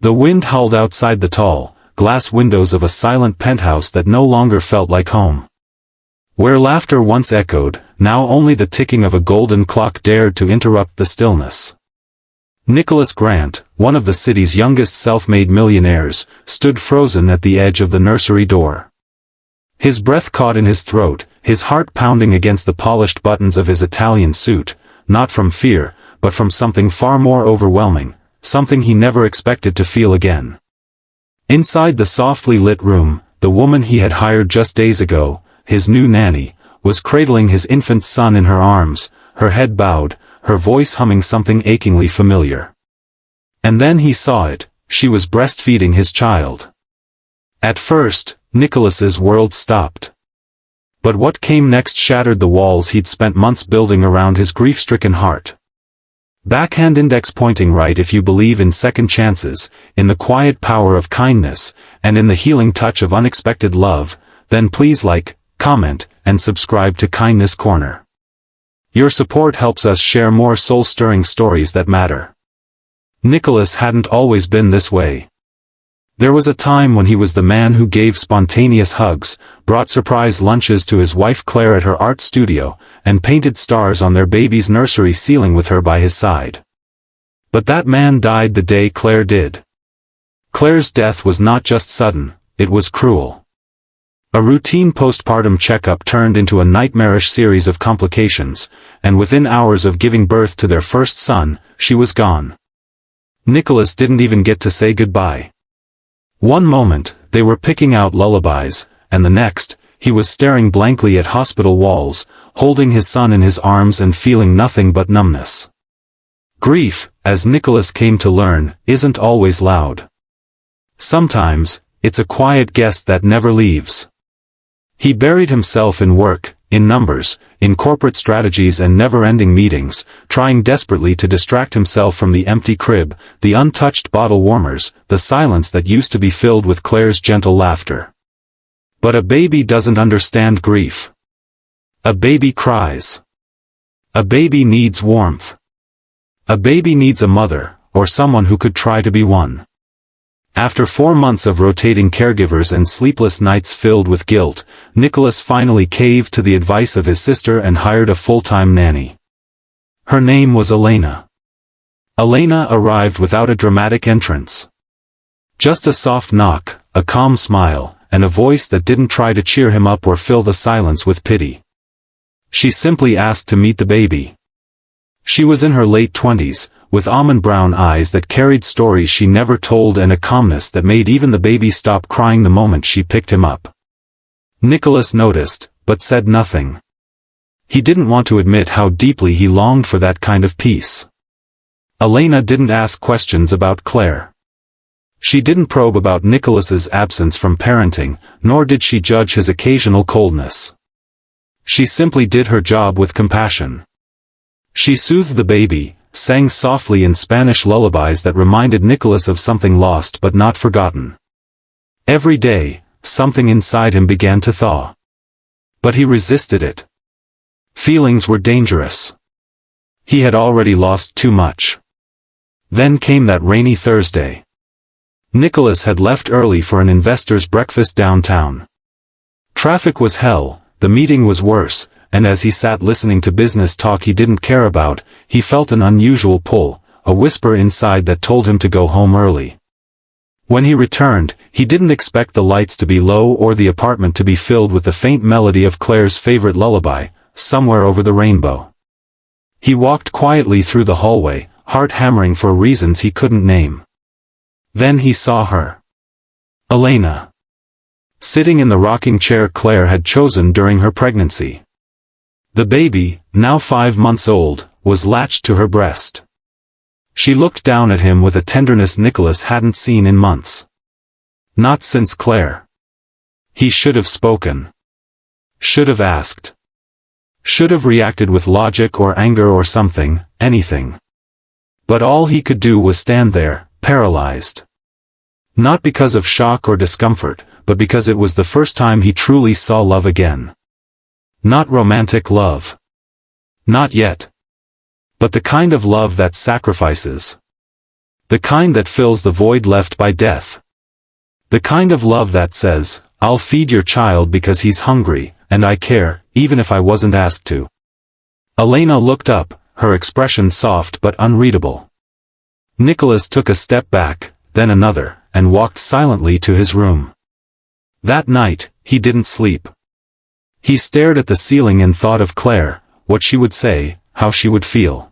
The wind howled outside the tall, glass windows of a silent penthouse that no longer felt like home. Where laughter once echoed, now only the ticking of a golden clock dared to interrupt the stillness. Nicholas Grant, one of the city's youngest self-made millionaires, stood frozen at the edge of the nursery door. His breath caught in his throat, his heart pounding against the polished buttons of his Italian suit, not from fear, but from something far more overwhelming, something he never expected to feel again. Inside the softly lit room, the woman he had hired just days ago, his new nanny, was cradling his infant son in her arms, her head bowed, her voice humming something achingly familiar. And then he saw it, she was breastfeeding his child. At first, Nicholas's world stopped. But what came next shattered the walls he'd spent months building around his grief-stricken heart. Backhand index pointing right if you believe in second chances, in the quiet power of kindness, and in the healing touch of unexpected love, then please like, comment, and subscribe to Kindness Corner. Your support helps us share more soul-stirring stories that matter. Nicholas hadn't always been this way. There was a time when he was the man who gave spontaneous hugs, brought surprise lunches to his wife Claire at her art studio, and painted stars on their baby's nursery ceiling with her by his side. But that man died the day Claire did. Claire's death was not just sudden, it was cruel. A routine postpartum checkup turned into a nightmarish series of complications, and within hours of giving birth to their first son, she was gone. Nicholas didn't even get to say goodbye. One moment, they were picking out lullabies, and the next, he was staring blankly at hospital walls, holding his son in his arms and feeling nothing but numbness. Grief, as Nicholas came to learn, isn't always loud. Sometimes, it's a quiet guest that never leaves. He buried himself in work, in numbers, in corporate strategies and never-ending meetings, trying desperately to distract himself from the empty crib, the untouched bottle warmers, the silence that used to be filled with Claire's gentle laughter. But a baby doesn't understand grief. A baby cries. A baby needs warmth. A baby needs a mother, or someone who could try to be one. After 4 months of rotating caregivers and sleepless nights filled with guilt, Nicholas finally caved to the advice of his sister and hired a full-time nanny. Her name was Elena. Elena arrived without a dramatic entrance. Just a soft knock, a calm smile, and a voice that didn't try to cheer him up or fill the silence with pity. She simply asked to meet the baby. She was in her late 20s, with almond-brown eyes that carried stories she never told and a calmness that made even the baby stop crying the moment she picked him up. Nicholas noticed, but said nothing. He didn't want to admit how deeply he longed for that kind of peace. Elena didn't ask questions about Claire. She didn't probe about Nicholas's absence from parenting, nor did she judge his occasional coldness. She simply did her job with compassion. She soothed the baby, sang softly in Spanish lullabies that reminded Nicholas of something lost but not forgotten. Every day, something inside him began to thaw. But he resisted it. Feelings were dangerous. He had already lost too much. Then came that rainy Thursday. Nicholas had left early for an investor's breakfast downtown. Traffic was hell, the meeting was worse, and as he sat listening to business talk he didn't care about, he felt an unusual pull, a whisper inside that told him to go home early. When he returned, he didn't expect the lights to be low or the apartment to be filled with the faint melody of Claire's favorite lullaby, Somewhere Over the Rainbow. He walked quietly through the hallway, heart hammering for reasons he couldn't name. Then he saw her. Elena. Sitting in the rocking chair Claire had chosen during her pregnancy. The baby, now 5 months old, was latched to her breast. She looked down at him with a tenderness Nicholas hadn't seen in months. Not since Claire. He should have spoken. Should have asked. Should have reacted with logic or anger or something, anything. But all he could do was stand there, paralyzed. Not because of shock or discomfort, but because it was the first time he truly saw love again. Not romantic love. Not yet. But the kind of love that sacrifices. The kind that fills the void left by death. The kind of love that says, I'll feed your child because he's hungry, and I care, even if I wasn't asked to. Elena looked up, her expression soft but unreadable. Nicholas took a step back, then another, and walked silently to his room. That night, he didn't sleep. He stared at the ceiling and thought of Claire, what she would say, how she would feel.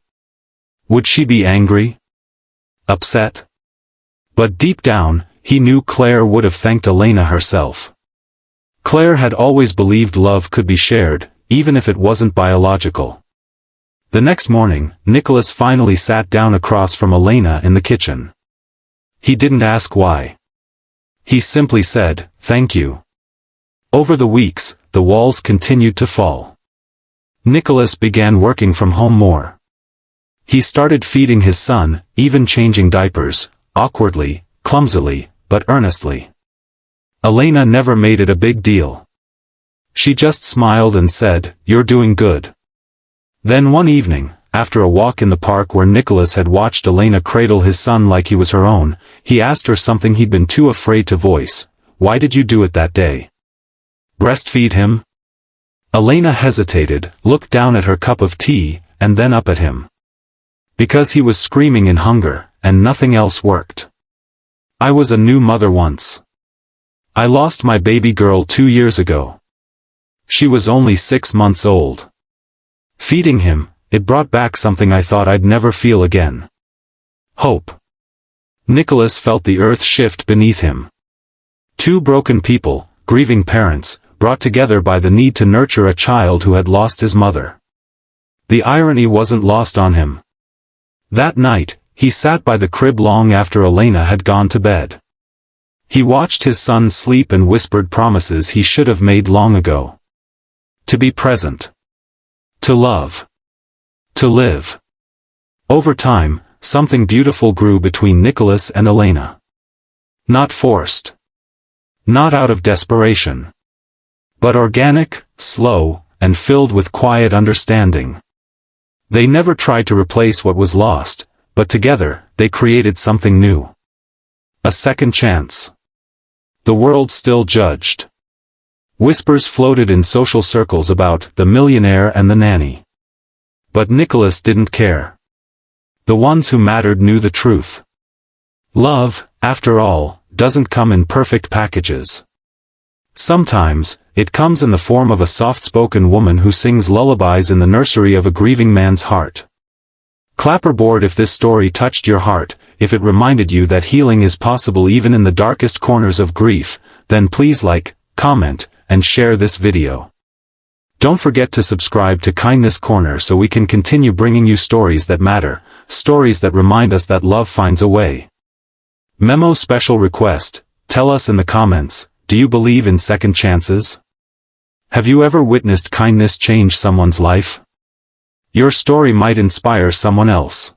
Would she be angry? Upset? But deep down, he knew Claire would have thanked Elena herself. Claire had always believed love could be shared, even if it wasn't biological. The next morning, Nicholas finally sat down across from Elena in the kitchen. He didn't ask why. He simply said, "Thank you." Over the weeks, the walls continued to fall. Nicholas began working from home more. He started feeding his son, even changing diapers, awkwardly, clumsily, but earnestly. Elena never made it a big deal. She just smiled and said, "You're doing good." Then one evening, after a walk in the park where Nicholas had watched Elena cradle his son like he was her own, he asked her something he'd been too afraid to voice. "Why did you do it that day? Breastfeed him?" Elena hesitated, looked down at her cup of tea, and then up at him. "Because he was screaming in hunger, and nothing else worked. I was a new mother once. I lost my baby girl 2 years ago. She was only 6 months old. Feeding him, it brought back something I thought I'd never feel again. Hope." Nicholas felt the earth shift beneath him. Two broken people, grieving parents, brought together by the need to nurture a child who had lost his mother. The irony wasn't lost on him. That night, he sat by the crib long after Elena had gone to bed. He watched his son sleep and whispered promises he should have made long ago. To be present. To love. To live. Over time, something beautiful grew between Nicholas and Elena. Not forced. Not out of desperation. But organic, slow, and filled with quiet understanding. They never tried to replace what was lost, but together, they created something new. A second chance. The world still judged. Whispers floated in social circles about the millionaire and the nanny. But Nicholas didn't care. The ones who mattered knew the truth. Love, after all, doesn't come in perfect packages. Sometimes, it comes in the form of a soft-spoken woman who sings lullabies in the nursery of a grieving man's heart. Clapperboard if this story touched your heart, if it reminded you that healing is possible even in the darkest corners of grief, then please like, comment, and share this video. Don't forget to subscribe to Kindness Corner so we can continue bringing you stories that matter, stories that remind us that love finds a way. Memo special request, tell us in the comments, do you believe in second chances? Have you ever witnessed kindness change someone's life? Your story might inspire someone else.